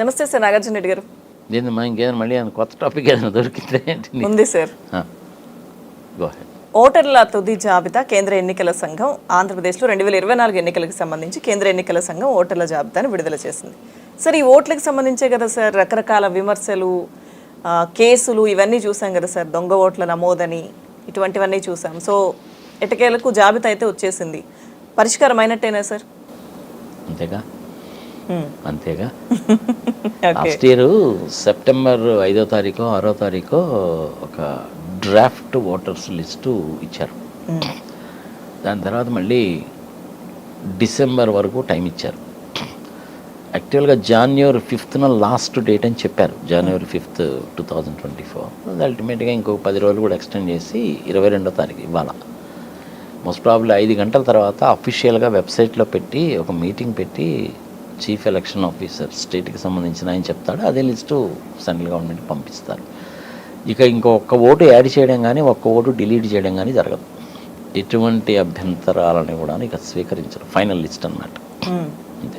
నమస్తే సార్, నాగార్జున రెడ్డి గారు. ఏందమ్మా ఇంకేదైనా మళ్ళీ కొత్త టాపిక్ ఏదైనా దొరికితే ఉంది సార్. ఓటర్ల తుది జాబితా కేంద్ర ఎన్నికల సంఘం ఆంధ్రప్రదేశ్లో 2024 ఎన్నికలకు సంబంధించి కేంద్ర ఎన్నికల సంఘం ఓటర్ల జాబితాను విడుదల చేసింది. సార్, ఈ ఓట్లకు సంబంధించే కదా సార్ రకరకాల విమర్శలు, కేసులు ఇవన్నీ చూసాం కదా సార్. దొంగ ఓట్ల నమోదని ఇటువంటివన్నీ చూసాం. సో ఎటకేలకు జాబితా అయితే వచ్చేసింది. పరిష్కారం అయినట్టేనా సార్? అంతేగా. లాస్ట్ ఇయర్ సెప్టెంబర్ 5వ తారీఖు 6వ తారీఖు ఒక డ్రాఫ్ట్ ఓటర్స్ లిస్టు ఇచ్చారు. దాని తర్వాత మళ్ళీ డిసెంబర్ వరకు టైం ఇచ్చారు. యాక్చువల్గా January 5th లాస్ట్ డేట్ అని చెప్పారు. January 5th 2024. అల్టిమేట్గా ఇంకొక 10 రోజులు కూడా ఎక్స్టెండ్ చేసి 22వ తారీఖు ఇవ్వాలి. మోస్ట్ ప్రాబ్లీ 5 గంటల తర్వాత అఫీషియల్గా వెబ్సైట్లో పెట్టి ఒక మీటింగ్ పెట్టి చీఫ్ ఎలక్షన్ ఆఫీసర్ స్టేట్కి సంబంధించిన ఆయన చెప్తాడు. అదే లిస్టు సెంట్రల్ గవర్నమెంట్కి పంపిస్తారు. ఇక ఇంకొక ఓటు యాడ్ చేయడం కానీ ఒక్క ఓటు డిలీట్ చేయడం కానీ జరగదు. ఎటువంటి అభ్యంతరాలని కూడా ఇక స్వీకరించరు. ఫైనల్ లిస్ట్ అన్నమాట. అంతే.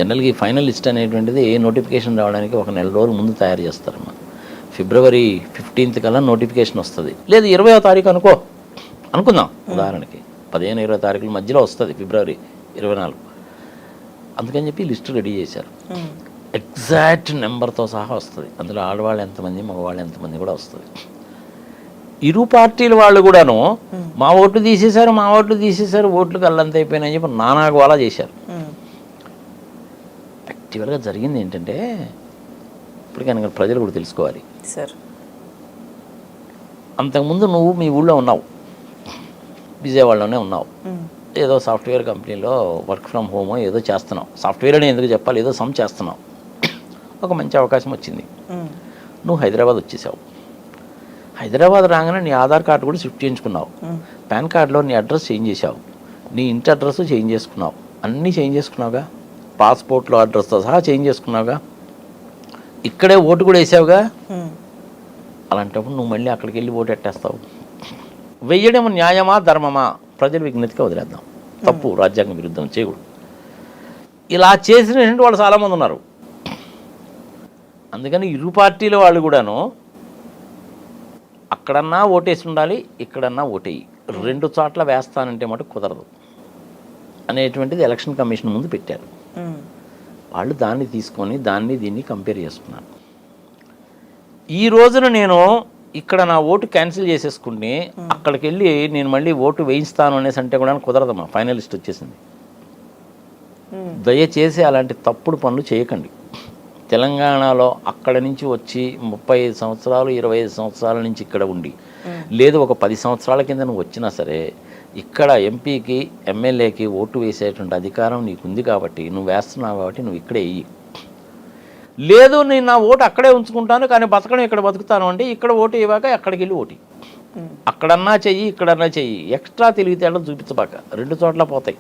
జనరల్గా ఈ ఫైనల్ లిస్ట్ అనేటువంటిది నోటిఫికేషన్ రావడానికి ఒక నెల రోజుల ముందు తయారు చేస్తారన్నమాట. February 15th కల్లా నోటిఫికేషన్ వస్తుంది. లేదు 20వ తారీఖు అనుకుందాం. ఉదాహరణకి 15-20 తారీఖుల మధ్యలో వస్తుంది February 24. అందుకని చెప్పి లిస్టు రెడీ చేశారు. ఎగ్జాక్ట్ నెంబర్తో సహా వస్తుంది. అందులో ఆడవాళ్ళు ఎంతమంది మగవాళ్ళు ఎంతమంది కూడా వస్తుంది. ఇరు పార్టీల వాళ్ళు కూడాను మా ఓట్లు తీసేశారు ఓట్లు కల్లంత అయిపోయినాయని చెప్పి నానా గోలా చేశారు. యాక్చువల్గా జరిగింది ఏంటంటే ఇప్పుడు కనుక ప్రజలు కూడా తెలుసుకోవాలి సార్. అంతకుముందు నువ్వు మీ ఊళ్ళో ఉన్నావు, విజయవాడలోనే ఉన్నావు, ఏదో సాఫ్ట్వేర్ కంపెనీలో వర్క్ ఫ్రమ్ హోమ్ ఏదో చేస్తున్నావు. సాఫ్ట్వేర్ అని ఎందుకు చెప్పాలి, ఏదో సమ్ చేస్తున్నావు. ఒక మంచి అవకాశం వచ్చింది. నువ్వు హైదరాబాద్ వచ్చేసావు. హైదరాబాద్ రాగానే నీ ఆధార్ కార్డు కూడా షిఫ్ట్ చేయించుకున్నావు. పాన్ కార్డులో నీ అడ్రస్ చేంజ్ చేసావు. నీ ఇంటి అడ్రస్ చేంజ్ చేసుకున్నావు. అన్నీ చేంజ్ చేసుకున్నావుగా. పాస్పోర్ట్లో అడ్రస్తో సహా చేంజ్ చేసుకున్నావుగా. ఇక్కడే ఓటు కూడా వేసావుగా. అలాంటప్పుడు నువ్వు మళ్ళీ అక్కడికి వెళ్ళి ఓటు ఎట్టేస్తావు. వెయ్యడం న్యాయమా ధర్మమా? ప్రజల విజ్ఞతగా వదిలేద్దాం. తప్పు, రాజ్యాంగ విరుద్ధం చేయకూడదు. ఇలా చేసినటువంటి వాళ్ళు చాలామంది ఉన్నారు. అందుకని ఇరు పార్టీల వాళ్ళు కూడాను అక్కడన్నా ఓటేసి ఉండాలి, ఇక్కడన్నా ఓటేయి, 2 చోట్ల వేస్తానంటే మటు కుదరదు అనేటువంటిది ఎలక్షన్ కమిషన్ ముందు పెట్టారు. వాళ్ళు దాన్ని తీసుకొని దీన్ని కంపేర్ చేసుకున్నారు. ఈ రోజున నేను ఇక్కడ నా ఓటు క్యాన్సిల్ చేసేసుకుంటే అక్కడికి వెళ్ళి నేను మళ్ళీ ఓటు వేయిస్తాను అనేసి అంటే కూడా కుదరదమ్మా. ఫైనలిస్ట్ వచ్చేసింది. దయచేసి అలాంటి తప్పుడు పనులు చేయకండి. తెలంగాణలో అక్కడ నుంచి వచ్చి 35 సంవత్సరాలు 25 సంవత్సరాల నుంచి ఇక్కడ ఉండి, లేదు ఒక 10 సంవత్సరాల కింద నువ్వు వచ్చినా సరే ఇక్కడ ఎంపీకి ఎమ్మెల్యేకి ఓటు వేసేటువంటి అధికారం నీకు ఉంది కాబట్టి నువ్వు వేస్తున్నావు కాబట్టి నువ్వు ఇక్కడే వెయ్యి. లేదు నేను నా ఓటు అక్కడే ఉంచుకుంటాను కానీ బతకడం ఇక్కడ బతుకుతాను అంటే ఇక్కడ ఓటు ఇవ్వక అక్కడికి వెళ్ళి ఓటు అక్కడన్నా చెయ్యి ఇక్కడన్నా చెయ్యి. ఎక్స్ట్రా తెలివితేటలు చూపించబాక, 2 చోట్ల పోతాయి.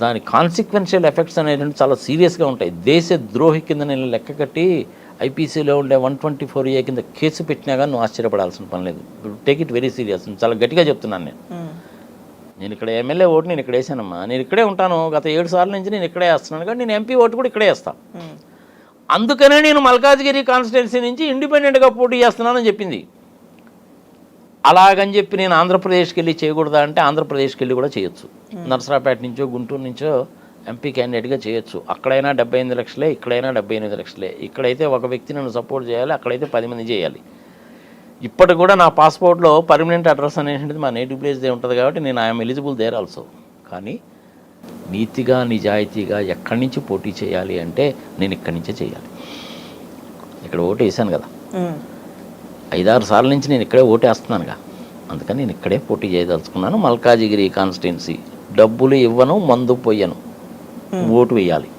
దాని కాన్సిక్వెన్షియల్ ఎఫెక్ట్స్ అనేటువంటి చాలా సీరియస్గా ఉంటాయి. దేశ ద్రోహి కింద నేను లెక్క కట్టి ఐపీసీలో ఉండే 124A కింద కేసు పెట్టినా కానీ నువ్వు ఆశ్చర్యపడాల్సిన పని లేదు. Take it very serious. చాలా గట్టిగా చెప్తున్నాను నేను ఇక్కడ ఎమ్మెల్యే ఓటు నేను ఇక్కడ వేసానమ్మా. నేను ఇక్కడే ఉంటాను. గత 7 సార్ల నుంచి నేను ఇక్కడే వేస్తున్నాను కానీ నేను ఎంపీ ఓటు కూడా ఇక్కడే వేస్తాను. అందుకనే నేను మల్కాజ్గిరి కాన్స్టిట్యున్సీ నుంచి ఇండిపెండెంట్గా పోటీ చేస్తున్నానని చెప్పింది. అలాగని చెప్పి నేను ఆంధ్రప్రదేశ్కి వెళ్ళి చేయకూడదా అంటే ఆంధ్రప్రదేశ్కి వెళ్ళి కూడా చేయొచ్చు. నరసరావుపేట నుంచో గుంటూరు నుంచో ఎంపీ క్యాండిడేట్గా చేయొచ్చు. అక్కడైనా 78 లక్షలే, ఇక్కడైనా 78 లక్షలే. ఇక్కడైతే ఒక వ్యక్తి నన్ను సపోర్ట్ చేయాలి, అక్కడైతే 10 మంది చేయాలి. ఇప్పటికి కూడా నా పాస్పోర్ట్లో పర్మనెంట్ అడ్రస్ అనేటువంటిది మా నేటివ్ ప్లేస్దే ఉంటుంది కాబట్టి నేను ఐఎమ్ ఎలిజిబుల్ దేర్ ఆల్సో. కానీ నీతిగా నిజాయితీగా ఎక్కడి నుంచి పోటీ చేయాలి అంటే నేను ఇక్కడి నుంచే చేయాలి. ఇక్కడ ఓటు వేసాను కదా, 5-6 సార్ల నుంచి నేను ఇక్కడే ఓటు వేస్తున్నానుగా. అందుకని నేను ఇక్కడే పోటీ చేయదలుచుకున్నాను. మల్కాజిగిరి కాన్స్టిట్యున్సీ. డబ్బులు ఇవ్వను, మందు పోయను, ఓటు వేయాలి.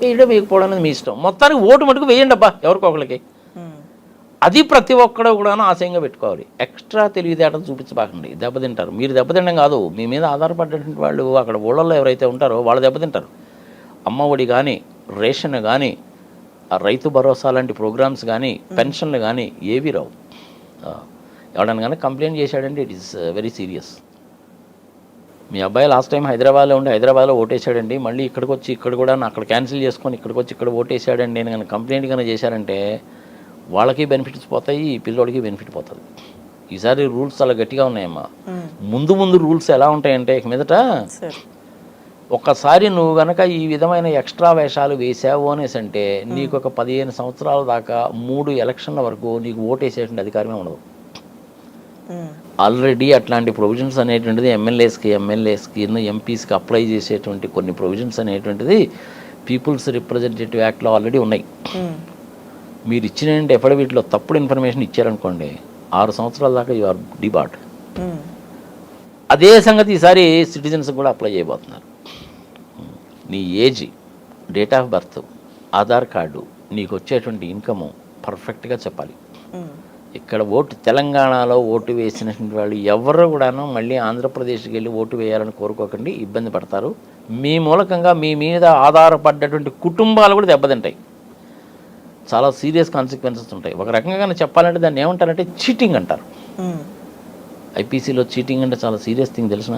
వేయడం వేయకపోవడం అనేది మీ ఇష్టం. మొత్తానికి ఓటు మటుకు వేయండి అబ్బా ఎవరికొకరికి. అది ప్రతి ఒక్కడో కూడా ఆశయంగా పెట్టుకోవాలి. ఎక్స్ట్రా తెలివితేటలు చూపించబాకండి, దెబ్బతింటారు. మీరు దెబ్బతిండం కాదు, మీ మీద ఆధారపడేటువంటి వాళ్ళు అక్కడ ఊళ్ళల్లో ఎవరైతే ఉంటారో వాళ్ళు దెబ్బతింటారు. అమ్మఒడి కానీ, రేషన్ కానీ, రైతు భరోసా లాంటి ప్రోగ్రామ్స్ కానీ, పెన్షన్లు కానీ ఏవి రావు. ఎవడన్నా కానీ కంప్లైంట్ చేశాడంటే ఇట్ ఈస్ వెరీ సీరియస్. మీ అబ్బాయి లాస్ట్ టైం హైదరాబాద్లో ఉండి హైదరాబాద్లో ఓటేసాడండి, మళ్ళీ ఇక్కడికి వచ్చి ఇక్కడ కూడా అక్కడ క్యాన్సిల్ చేసుకొని ఇక్కడికి వచ్చి ఇక్కడ ఓటేసాడండి నేను కానీ కంప్లైంట్ కనుక చేశారంటే వాళ్ళకి బెనిఫిట్స్ పోతాయి, ఈ పిల్లోడికి బెనిఫిట్ పోతుంది. ఈసారి రూల్స్ చాలా గట్టిగా ఉన్నాయమ్మా. ముందు రూల్స్ ఎలా ఉంటాయంటే ఇక మీదట ఒక్కసారి నువ్వు కనుక ఈ విధమైన ఎక్స్ట్రా వేషాలు వేసావు అనేసి అంటే నీకు ఒక 15 సంవత్సరాల దాకా 3 ఎలక్షన్ల వరకు నీకు ఓటేసేటువంటి అధికారమే ఉండదు. ఆల్రెడీ అట్లాంటి ప్రొవిజన్స్ అనేటువంటిది ఎమ్మెల్యేస్కి ఎంపీస్కి అప్లై చేసేటువంటి కొన్ని ప్రొవిజన్స్ అనేటువంటిది పీపుల్స్ రిప్రజెంటేటివ్ యాక్ట్లో ఆల్రెడీ ఉన్నాయి. మీరు ఇచ్చిన ఎఫిడవిట్లో తప్పుడు ఇన్ఫర్మేషన్ ఇచ్చారనుకోండి 6 సంవత్సరాల దాకా యు ఆర్ డిబార్డ్. అదే సంగతి ఈసారి సిటిజన్స్ కూడా అప్లై చేయబోతున్నారు. నీ age, date of birth, Aadhaar card, నీకు వచ్చేటువంటి ఇన్కము పర్ఫెక్ట్గా చెప్పాలి. ఇక్కడ తెలంగాణలో ఓటు వేసినటువంటి వాళ్ళు ఎవరు కూడాను మళ్ళీ ఆంధ్రప్రదేశ్కి వెళ్ళి ఓటు వేయాలని కోరుకోకండి, ఇబ్బంది పడతారు. మీ మూలకంగా మీ మీద ఆధారపడ్డటువంటి కుటుంబాలు కూడా దెబ్బతింటాయి. చాలా సీరియస్ కాన్సిక్వెన్సెస్ ఉంటాయి. ఒక రకంగా చెప్పాలంటే దాన్ని ఏమంటారంటే చీటింగ్ అంటారు. ఐపీసీలో చీటింగ్ అంటే చాలా సీరియస్ థింగ్ తెలిసిన.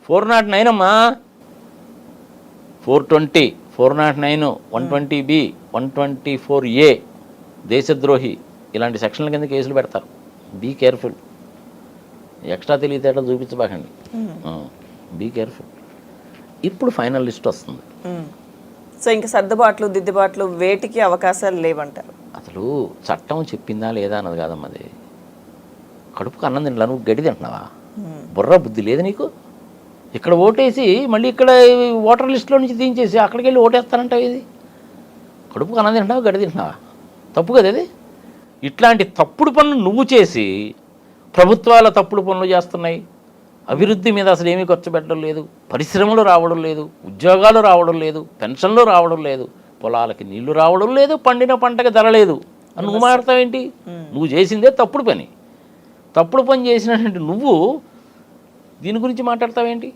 409 అమ్మా, 420, 409, 120B, 124A దేశద్రోహి ఇలాంటి సెక్షన్ల కింద కేసులు పెడతారు. Be careful. ఎక్స్ట్రా తెలివితేటలు చూపించబాకండి. Be careful. ఇప్పుడు ఫైనల్ లిస్ట్ వస్తుంది. సో ఇంకా సర్దుబాట్లు దిద్దుబాట్లు వేటికి అవకాశాలు లేవంటారు. అసలు చట్టం చెప్పిందా లేదా అన్నది కాదమ్మా. అది కడుపుకు అన్నం తింటా, నువ్వు గడి తింటున్నావా? బుర్ర బుద్ధి లేదు నీకు? ఇక్కడ ఓటేసి మళ్ళీ ఇక్కడ ఓటర్ లిస్టులో నుంచి తీయించేసి అక్కడికి వెళ్ళి ఓటేస్తానంటావు. ఇది కడుపుకు అన్నం తింటున్నావా, గడి తింటున్నావా? తప్పు కదా ఇది. ఇట్లాంటి తప్పుడు పనులు నువ్వు చేసి ప్రభుత్వాల తప్పుడు పనులు చేస్తున్నాయి. అభివృద్ధి మీద అసలు ఏమీ ఖర్చు పెట్టడం లేదు, పరిశ్రమలు రావడం లేదు, ఉద్యోగాలు రావడం లేదు, పెన్షన్లు రావడం లేదు, పొలాలకి నీళ్లు రావడం లేదు, పండిన పంటకి ధర లేదు అని నువ్వు మాట్లాడతావేంటి? నువ్వు చేసిందే తప్పుడు పని. తప్పుడు పని చేసినటువంటి నువ్వు దీని గురించి మాట్లాడతావేంటి?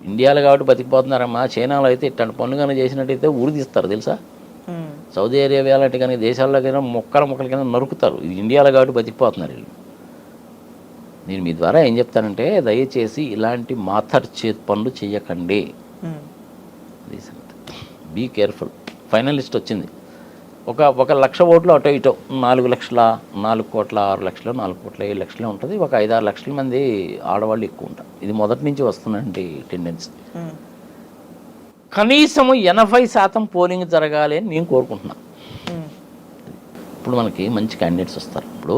ఇండియాలో కాబట్టి బతికిపోతున్నారమ్మా. చైనాలో అయితే ఇట్లాంటి పనులు కనుక చేసినట్టయితే ఊరి తీస్తారు తెలుసా. సౌదీ అరేబియా లాంటి కానీ దేశాల్లో కన్నా మొక్కల కింద నరుకుతారు. ఇది ఇండియాలో కాబట్టి బతికిపోతున్నారు వీళ్ళు. నేను మీ ద్వారా ఏం చెప్తానంటే దయచేసి ఇలాంటి పనులు చేయకండి. Be careful. ఫైనల్ లిస్ట్ వచ్చింది. ఒక 1,00,000 ఓట్లు అటో ఇటో 4 లక్షల, 4 కోట్ల, 6 లక్షలు, 4 కోట్ల, 7 లక్షలే ఉంటుంది. ఒక 5-6 లక్షల మంది ఆడవాళ్ళు ఎక్కువ ఉంటారు. ఇది మొదటి నుంచి వస్తున్నటువంటి టెండెన్సీ. కనీసం 80% పోలింగ్ జరగాలి అని నేను కోరుకుంటున్నాను. ఇప్పుడు మనకి మంచి క్యాండిడేట్స్ వస్తారు. ఇప్పుడు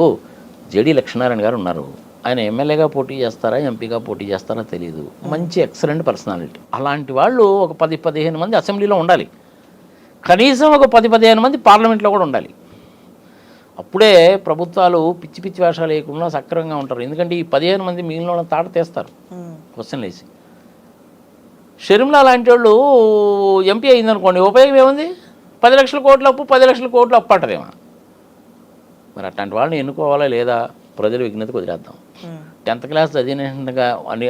జేడీ లక్ష్మీనారాయణ గారు ఉన్నారు. ఆయన ఎమ్మెల్యేగా పోటీ చేస్తారా, ఎంపీగా పోటీ చేస్తారా తెలియదు. మంచి ఎక్సలెంట్ పర్సనాలిటీ. అలాంటి వాళ్ళు ఒక 10-15 మంది అసెంబ్లీలో ఉండాలి. కనీసం ఒక 10-15 మంది పార్లమెంట్లో కూడా ఉండాలి. అప్పుడే ప్రభుత్వాలు పిచ్చి పిచ్చి వేషాలు వేయకుండా సక్రమంగా ఉంటారు. ఎందుకంటే ఈ 15 మంది మిగిలిన వాళ్ళని తాట తీస్తారు క్వశ్చన్లు వేసి. షర్మిలా లాంటి వాళ్ళు ఎంపీ అయిందనుకోండి, ఉపయోగం ఏముంది? 10 లక్షల కోట్ల అప్పు, 10 లక్షల కోట్ల అప్పు అంటదేమో. మరి అట్లాంటి వాళ్ళని ఎన్నుకోవాలా లేదా? ప్రజలు విజ్ఞతకు వదిలేద్దాం. 10th క్లాస్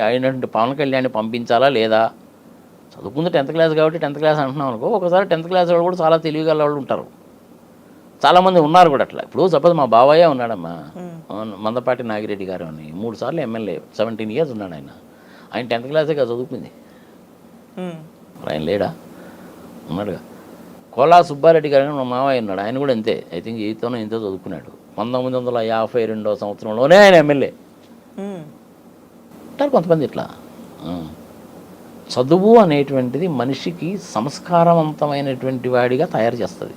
అయినటువంటి పవన్ కళ్యాణ్ని పంపించాలా లేదా? చదువుకుంది 10th క్లాస్ కాబట్టి 10th క్లాస్ అంటున్నాం అనుకో. ఒకసారి 10th క్లాస్ వాళ్ళు కూడా చాలా తెలివిగల వాళ్ళు ఉంటారు. చాలామంది ఉన్నారు కూడా అట్లా. ఇప్పుడు సపోజ్ మా బావయ్య ఉన్నాడమ్మా, మందపాటి నాగిరెడ్డి గారు అని 3 సార్లు ఎమ్మెల్యే, 17 years ఉన్నాడు ఆయన. ఆయన 10th క్లాసే కదా చదువుకుంది. ఆయన లేడా? ఉన్నాడుగా. కోలా సుబ్బారెడ్డి గారు మా మావయ్య ఉన్నాడు. ఆయన కూడా అంతే. ఐ థింక్ 8th ఎంతో చదువుకున్నాడు. 1952 సంవత్సరంలోనే ఆయన ఎమ్మెల్యే. ఉంటారు కొంతమంది ఇట్లా. చదువు అనేటువంటిది మనిషికి సంస్కారవంతమైనటువంటి వాడిగా తయారు చేస్తుంది.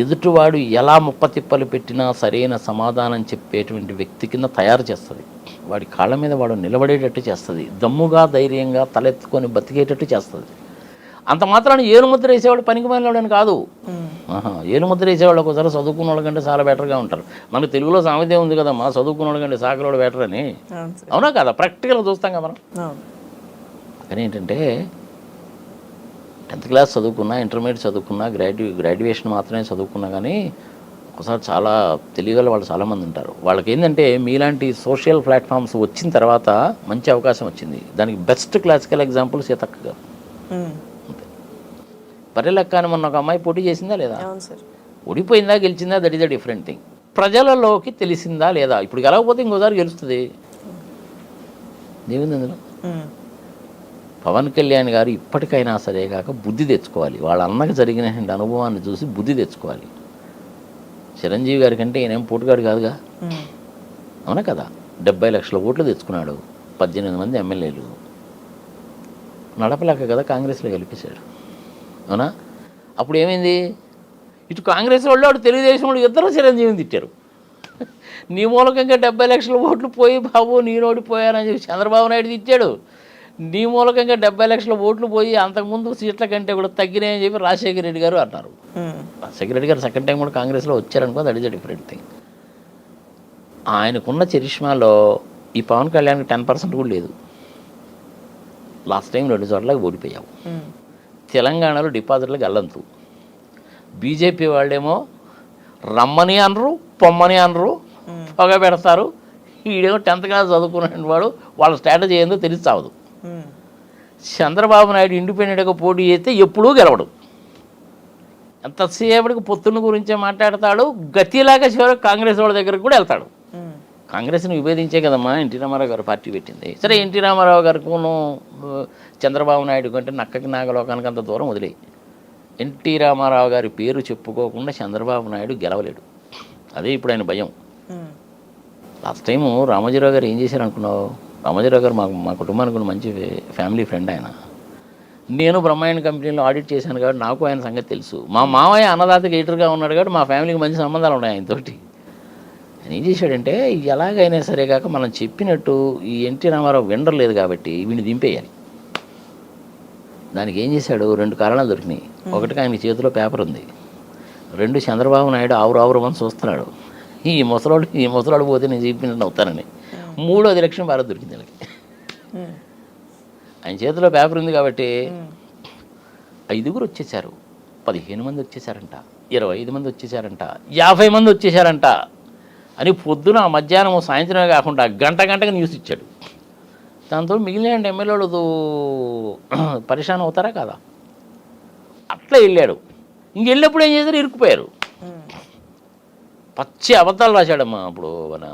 ఎదుటివాడు ఎలా ముప్పతిప్పలు పెట్టినా సరైన సమాధానం చెప్పేటువంటి వ్యక్తి కింద తయారు చేస్తుంది. వాడి కాళ్ళ మీద వాడు నిలబడేటట్టు చేస్తుంది. దమ్ముగా ధైర్యంగా తలెత్తుకొని బతికేటట్టు చేస్తుంది. అంత మాత్రాన ఏలుముద్ర వేసేవాడు పనికి మాలినవాడని కాదు. ఏలుముద్ర వేసేవాళ్ళు ఒకసారి చదువుకున్న వాళ్ళ కంటే చాలా బెటర్గా ఉంటారు. మనకు తెలుగులో సామెత ఉంది కదమ్మా, చదువుకున్న వాళ్ళ కంటే సాకరోడు బెటర్ అని. అవునా కదా? ప్రాక్టికల్గా చూస్తాం కదా మనం. కానీ ఏంటంటే 10th క్లాస్ చదువుకున్నా, ఇంటర్మీడియట్ చదువుకున్నా, గ్రాడ్యుయేషన్ మాత్రమే చదువుకున్నా కానీ ఒకసారి చాలా తెలియగల వాళ్ళు చాలామంది ఉంటారు. వాళ్ళకి ఏంటంటే మీలాంటి సోషల్ ప్లాట్ఫామ్స్ వచ్చిన తర్వాత మంచి అవకాశం వచ్చింది. దానికి బెస్ట్ క్లాసికల్ ఎగ్జాంపుల్ సీతక్క గారు. బర్రెలక్క అని మొన్న ఒక అమ్మాయి పోటీ చేసిందా లేదా? ఓడిపోయిందా గెలిచిందా? That is a different thing. ప్రజలలోకి తెలిసిందా లేదా? ఇప్పుడు గెలవకపోతే ఇంకోసారి గెలుస్తుంది. ఏముంది అందులో? పవన్ కళ్యాణ్ గారు ఇప్పటికైనా సరే కాక బుద్ధి తెచ్చుకోవాలి. వాళ్ళ అన్నకు జరిగిన అనుభవాన్ని చూసి బుద్ధి తెచ్చుకోవాలి. చిరంజీవి గారి కంటే ఈయనేం పోటుగాడు కాదుగా, అవునా కదా? 70 లక్షల ఓట్లు తెచ్చుకున్నాడు, 18 మంది ఎమ్మెల్యేలు. నడపలేక కదా కాంగ్రెస్లో గెలిపించాడు, అవునా? అప్పుడు ఏమైంది? ఇటు కాంగ్రెస్ వాళ్ళు అటు తెలుగుదేశం వాళ్ళు ఇద్దరు చిరంజీవిని తిట్టారు. నీ మూలకంగా 70 లక్షల ఓట్లు పోయి బాబు నేను ఓడిపోయానని చెప్పి చంద్రబాబు నాయుడు తిట్టాడు. నీ మూలకంగా 70 లక్షల ఓట్లు పోయి అంతకుముందు సీట్ల కంటే కూడా తగ్గినాయని చెప్పి రాజశేఖర రెడ్డి గారు అన్నారు. రాజశేఖర రెడ్డి గారు సెకండ్ టైం కూడా కాంగ్రెస్లో వచ్చారనుకో, that is a different thing. ఆయనకున్న చరిష్మాలో ఈ పవన్ కళ్యాణ్కి 10% కూడా లేదు. లాస్ట్ టైం 2 చోట్ల ఓడిపోయావు. తెలంగాణలో డిపాజిట్లకు అల్లంతు. బీజేపీ వాళ్ళేమో రమ్మని అనరు, పొమ్మని అనరు, పొగ పెడతారు. ఈడేమో 10th క్లాస్ చదువుకున్న వాడు, వాళ్ళ స్ట్రాటజీ ఏందో తెలిసి చావదు. చంద్రబాబు నాయుడు ఇండిపెండెంట్గా పోటీ చేస్తే ఎప్పుడూ గెలవడు. ఎంతసేపటికి పొత్తున్న గురించే మాట్లాడతాడు. గతిలాగా చివరికి కాంగ్రెస్ వాళ్ళ దగ్గరకు కూడా వెళ్తాడు. కాంగ్రెస్ని విభేదించే కదమ్మా ఎన్టీ రామారావు గారు పార్టీ పెట్టింది. సరే, ఎన్టీ రామారావు గారికును చంద్రబాబు నాయుడు కంటే నక్కకి నాగలోకానికి అంత దూరం వదిలేయి. ఎన్టీ రామారావు గారి పేరు చెప్పుకోకుండా చంద్రబాబు నాయుడు గెలవలేడు. అదే ఇప్పుడు ఆయన భయం. లాస్ట్ టైము రామోజీరావు గారు ఏం చేశారు అనుకున్నావు? రామోజీరావు గారు మా కుటుంబానికి కూడా మంచి ఫ్యామిలీ ఫ్రెండ్ ఆయన. నేను బ్రహ్మాండ కంపెనీలో ఆడిట్ చేశాను కాబట్టి నాకు ఆయన సంగతి తెలుసు. మా మామయ్య అన్నదాతకి ఎడిటర్గా ఉన్నాడు కాబట్టి మా ఫ్యామిలీకి మంచి సంబంధాలు ఉన్నాయి ఆయనతోటి. ఆయన ఏం చేశాడంటే, ఎలాగైనా సరే కాక మనం చెప్పినట్టు ఈ ఎన్టీ రామారావు వినలేదు కాబట్టి వీడిని దింపేయాలి. దానికి ఏం చేశాడు? 2 కారణాలు దొరికినాయి. ఒకటికి ఆయన చేతిలో పేపర్ ఉంది. 2 చంద్రబాబు నాయుడు ఆవురావురమని చూస్తున్నాడు. ఈ ముసలాడు పోతే నేను చెప్పినట్టు అవుతానని. 3వ ఎలక్షన్ భారత్ దొరికింది వీళ్ళకి. ఆయన చేతిలో పేపర్ ఉంది కాబట్టి 5 వచ్చేసారు, 15 మంది వచ్చేసారంట, 25 మంది వచ్చేసారంట, 50 మంది వచ్చేసారంట అని పొద్దున మధ్యాహ్నం సాయంత్రమే కాకుండా గంటగా న్యూస్ ఇచ్చాడు. దాంతో మిగిలిన ఎమ్మెల్యేలు పరిశాన్ అవుతారా కదా? అట్లా వెళ్ళాడు. ఇంకెళ్ళినప్పుడు ఏం చేశారు? ఇరుక్కుపోయారు. పచ్చి అబద్ధాలు రాశాడమ్మా అప్పుడు మన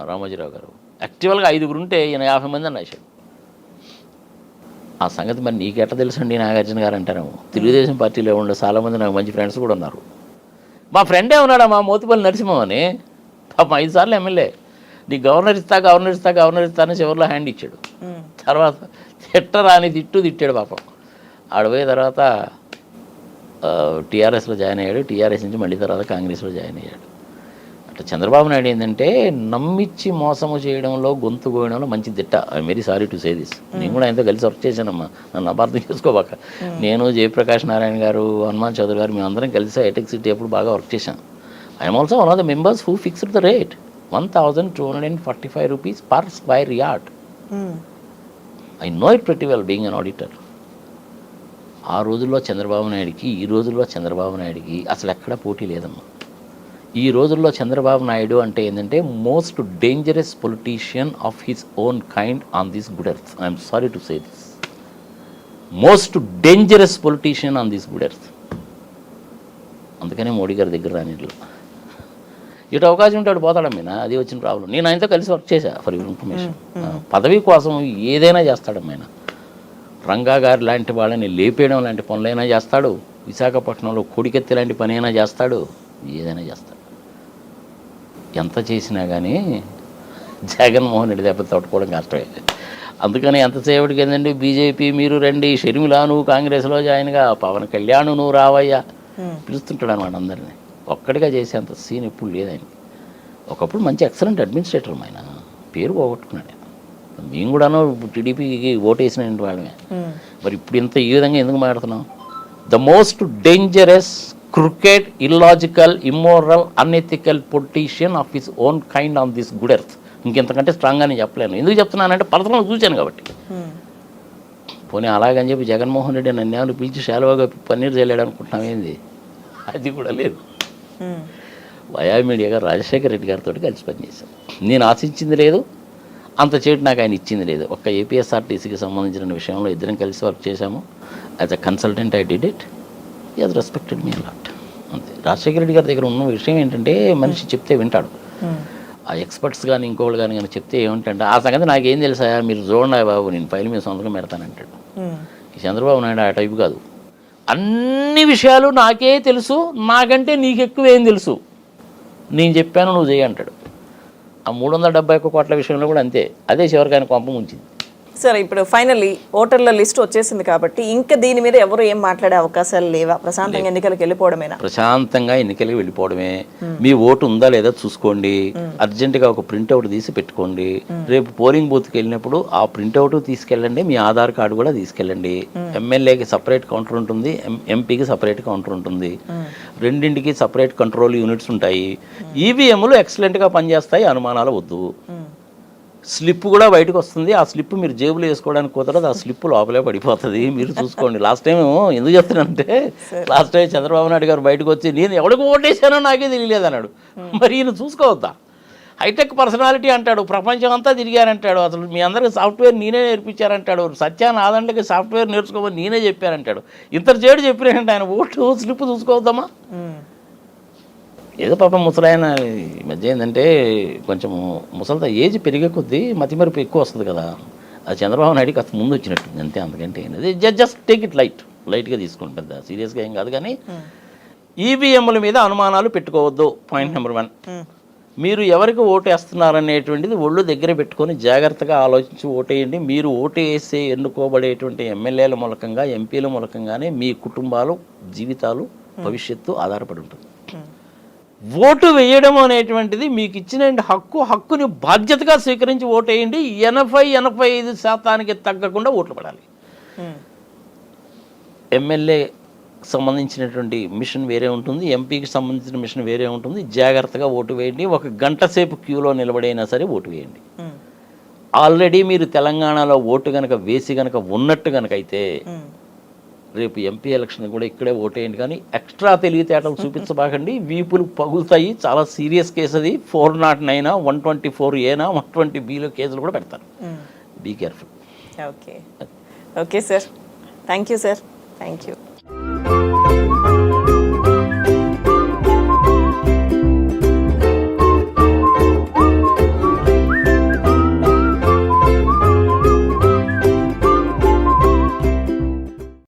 రామోజీరావు గారు. యాక్చువల్గా 5 ఉంటే ఈయన 50 మంది అని రాశాడు. ఆ సంగతి మరి నీకెట్లా తెలుసండి నాగార్జున గారు అంటారేమో. తెలుగుదేశం పార్టీలో ఉండే చాలామంది నాకు మంచి ఫ్రెండ్స్ కూడా ఉన్నారు. మా ఫ్రెండే ఉన్నాడమ్మా మోతిపల్లి నరసింహం అని, పాపం 5 సార్లు ఎమ్మెల్యే. నీ గవర్నర్ ఇస్తా అని చివరిలో హ్యాండ్ ఇచ్చాడు. తర్వాత తిట్టరాని తిట్టాడు పాపం. ఆడపోయే తర్వాత టీఆర్ఎస్లో జాయిన్ అయ్యాడు. టీఆర్ఎస్ నుంచి మళ్ళీ తర్వాత కాంగ్రెస్లో జాయిన్ అయ్యాడు. అట్లా చంద్రబాబు నాయుడు ఏంటంటే నమ్మిచ్చి మోసము చేయడంలో, గొంతు కోయడంలో మంచి తిట్ట. I'm very sorry to say this. నేను కూడా ఆయనతో కలిసి వర్క్ చేశానమ్మా, నన్ను అపార్థం చేసుకోబాక. నేను, జయప్రకాష్ నారాయణ గారు, హనుమాన్ చౌదరి గారు, మేమందరం కలిసి హైటెక్ సిటీ అప్పుడు బాగా వర్క్ చేశాం. I'm also one of the members who fixed the rate 1,245 rupees per square yard. I know it pretty well being an auditor. ఆ రోజుల్లో చంద్రబాబు నాయుడికి, ఈ రోజుల్లో చంద్రబాబు నాయుడికి అసలు ఎక్కడ పోటీ లేదమ్మా. ఈ రోజుల్లో చంద్రబాబు నాయుడు అంటే ఏంటంటే most dangerous politician of his own kind on this good earth. I'm sorry to say this. Most dangerous politician on this good earth. అందుకనే మోడీ గారి దగ్గర రానిట్లు. ఇటు అవకాశం ఉంటే అటు పోతాడమ్మా. అది వచ్చిన ప్రాబ్లం. నేను ఆయనతో కలిసి వర్క్ చేశా ఫర్ యువర్ ఇన్ఫర్మేషన్. పదవి కోసం ఏదైనా చేస్తాడమ్మాయన. రంగా గారు లాంటి వాళ్ళని లేపేయడం లాంటి పనులైనా చేస్తాడు. విశాఖపట్నంలో కొడికెత్తి లాంటి పని అయినా చేస్తాడు. ఏదైనా చేస్తాడు. ఎంత చేసినా కానీ జగన్మోహన్ రెడ్డి దెబ్బ తట్టుకోవడం కష్టమే. అందుకని ఎంతసేపటికి ఏంటంటే బీజేపీ మీరు రండి, షర్మిల నువ్వు కాంగ్రెస్లో జాయిన్గా, పవన్ కళ్యాణ్ నువ్వు రావయ్యా పిలుస్తుంటాడు అనమాట అందరినీ. ఒక్కడిగా చేసేంత సీన్ ఎప్పుడు లేదని. ఒకప్పుడు మంచి ఎక్సలెంట్ అడ్మినిస్ట్రేటర్ ఆయన, పేరు పోగొట్టుకున్నాడు. మేము కూడాను టీడీపీకి ఓటేసిన వాళ్ళమే. మరి ఇప్పుడు ఇంత ఈ విధంగా ఎందుకు మాట్లాడుతున్నాం? The most dangerous, crooked, illogical, immoral, unethical politician of his own kind on this good earth. ఇంకెంతకంటే స్ట్రాంగ్గా నేను చెప్పలేను. ఎందుకు చెప్తున్నానంటే పర్సనల్ చూశాను కాబట్టి. పోనీ అలాగని చెప్పి జగన్మోహన్ రెడ్డి నన్ను పిలిచి శాలువాగా పన్నీర్ చేయలేడు అనుకుంటున్నాం ఏంది? అది కూడా లేదు. వయా మీడియాగా రాజశేఖర రెడ్డి గారితో కలిసి పనిచేశాను. నేను ఆశించింది లేదు, అంత చేటు నాకు ఆయన ఇచ్చింది లేదు. ఒక్క ఏపీఎస్ఆర్టీసీకి సంబంధించిన విషయంలో ఇద్దరం కలిసి వర్క్ చేశాము. As a consultant I did it. He has respected me lot. అంతే. రాజశేఖర రెడ్డి గారి దగ్గర ఉన్న విషయం ఏంటంటే మనిషి చెప్తే వింటాడు. ఆ ఎక్స్పర్ట్స్ కానీ ఇంకోళ్ళు కానీ చెప్తే ఏమిటంటే ఆ సంగతి నాకేం తెలుసా, మీరు చూడండి బాబు, నేను ఫైల్ మీద సంతకం పెడతానంటాడు. ఈ చంద్రబాబు నాయుడు ఆ టైపు కాదు. అన్ని విషయాలు నాకే తెలుసు, నాకంటే నీకు ఎక్కువ ఏం తెలుసు, నేను చెప్పాను నువ్వు చేయి అంటాడు. ఆ 371 కోట్ల విషయంలో కూడా అంతే. అదే చివరికి ఆయన కొంప ముంచింది. సరే, ఇప్పుడు ఫైనల్లీ ఓటర్ల లిస్ట్ వచ్చేసింది కాబట్టి ఇంకా దీని మీద ఎవరు ఏం మాట్లాడే అవకాశాలు లేవా? ప్రశాంతంగా ఎన్నికలకు వెళ్ళిపోవడమేనా? ప్రశాంతంగా ఎన్నికలకు వెళ్ళిపోవడమే. మీ ఓటు ఉందా లేదా చూసుకోండి, అర్జెంటుగా ఒక ప్రింట్అవుట్ తీసి పెట్టుకోండి. రేపు పోలింగ్ బూత్కి వెళ్ళినప్పుడు ఆ ప్రింట్అవుట్ తీసుకెళ్ళండి, మీ ఆధార్ కార్డు కూడా తీసుకెళ్ళండి. ఎమ్మెల్యేకి సపరేట్ కౌంటర్ ఉంటుంది, ఎంపీకి సపరేట్ కౌంటర్ ఉంటుంది, రెండింటికి సపరేట్ కంట్రోల్ యూనిట్స్ ఉంటాయి. ఈవీఎంలు ఎక్సలెంట్గా పనిచేస్తాయి, అనుమానాలు వద్దు. స్లిప్ కూడా బయటకు వస్తుంది. ఆ స్లిప్ మీరు జేబులో వేసుకోవడానికి కుదరదు, ఆ స్లిప్ లోపలే పడిపోతుంది. మీరు చూసుకోండి. లాస్ట్ టైం ఎందుకు చెప్తున్నానంటే, లాస్ట్ టైం చంద్రబాబు నాయుడు గారు బయటకు వచ్చి నేను ఎవరికి ఓటేసానో నాకే తెలియలేదు అన్నాడు. మరి ఈయన చూసుకోవద్దా? హైటెక్ పర్సనాలిటీ అంటాడు, ప్రపంచం అంతా తిరిగారంటాడు, అసలు మీ అందరికి సాఫ్ట్వేర్ నేనే నేర్పించారంటాడు, సత్యాన్ని ఆదండకి సాఫ్ట్వేర్ నేర్చుకోమని నేనే చెప్పానంటాడు. ఇంత చేడు చెప్పినాయంటే ఆయన ఓటు స్లిప్ చూసుకోవద్దామా? ఏదో పాపం ముసలాయన ఈ మధ్య ఏంటంటే కొంచెం ముసలితో ఏజ్ పెరిగే కొద్దీ మతిమరుపు ఎక్కువ వస్తుంది కదా. అది చంద్రబాబు నాయుడుకి అసలు ముందు వచ్చినట్టుంది అంతే, అందుకంటే జస్ట్ టేక్ ఇట్ లైట్గా తీసుకోండి, పెద్ద సీరియస్గా ఏం కాదు. కానీ ఈవీఎంల మీద అనుమానాలు పెట్టుకోవద్దు. పాయింట్ నెంబర్ 1, మీరు ఎవరికి ఓటు వేస్తున్నారనేటువంటిది ఒళ్ళు దగ్గర పెట్టుకొని జాగ్రత్తగా ఆలోచించి ఓటేయండి. మీరు ఓటు వేసే ఎన్నుకోబడేటువంటి ఎమ్మెల్యేల మూలకంగా, ఎంపీల మూలకంగానే మీ కుటుంబాలు, జీవితాలు, భవిష్యత్తు ఆధారపడి ఉంటుంది. ఓటు వేయడం అనేటువంటిది మీకు ఇచ్చిన హక్కుని బాధ్యతగా స్వీకరించి ఓటేయండి. 80-85% తగ్గకుండా ఓట్లు పడాలి. ఎమ్మెల్యే సంబంధించినటువంటి మిషన్ వేరే ఉంటుంది, ఎంపీకి సంబంధించిన మిషన్ వేరే ఉంటుంది. జాగ్రత్తగా ఓటు వేయండి. 1 గంట సేపు క్యూలో నిలబడైనా సరే ఓటు వేయండి. ఆల్రెడీ మీరు తెలంగాణలో ఓటు కనుక వేసి కనుక ఉన్నట్టు కనుక అయితే రేపు ఎంపీ ఎలక్షన్ కూడా ఇక్కడే ఓటేయండి. కానీ ఎక్స్ట్రా తెలివితేటలు చూపించబాకండి, వీపులు పగులుతాయి. చాలా సీరియస్ కేసు అది. 409, 124A, 120Bలో కేసులు కూడా పెడతారు. Be careful. Okay sir, thank you sir, thank you.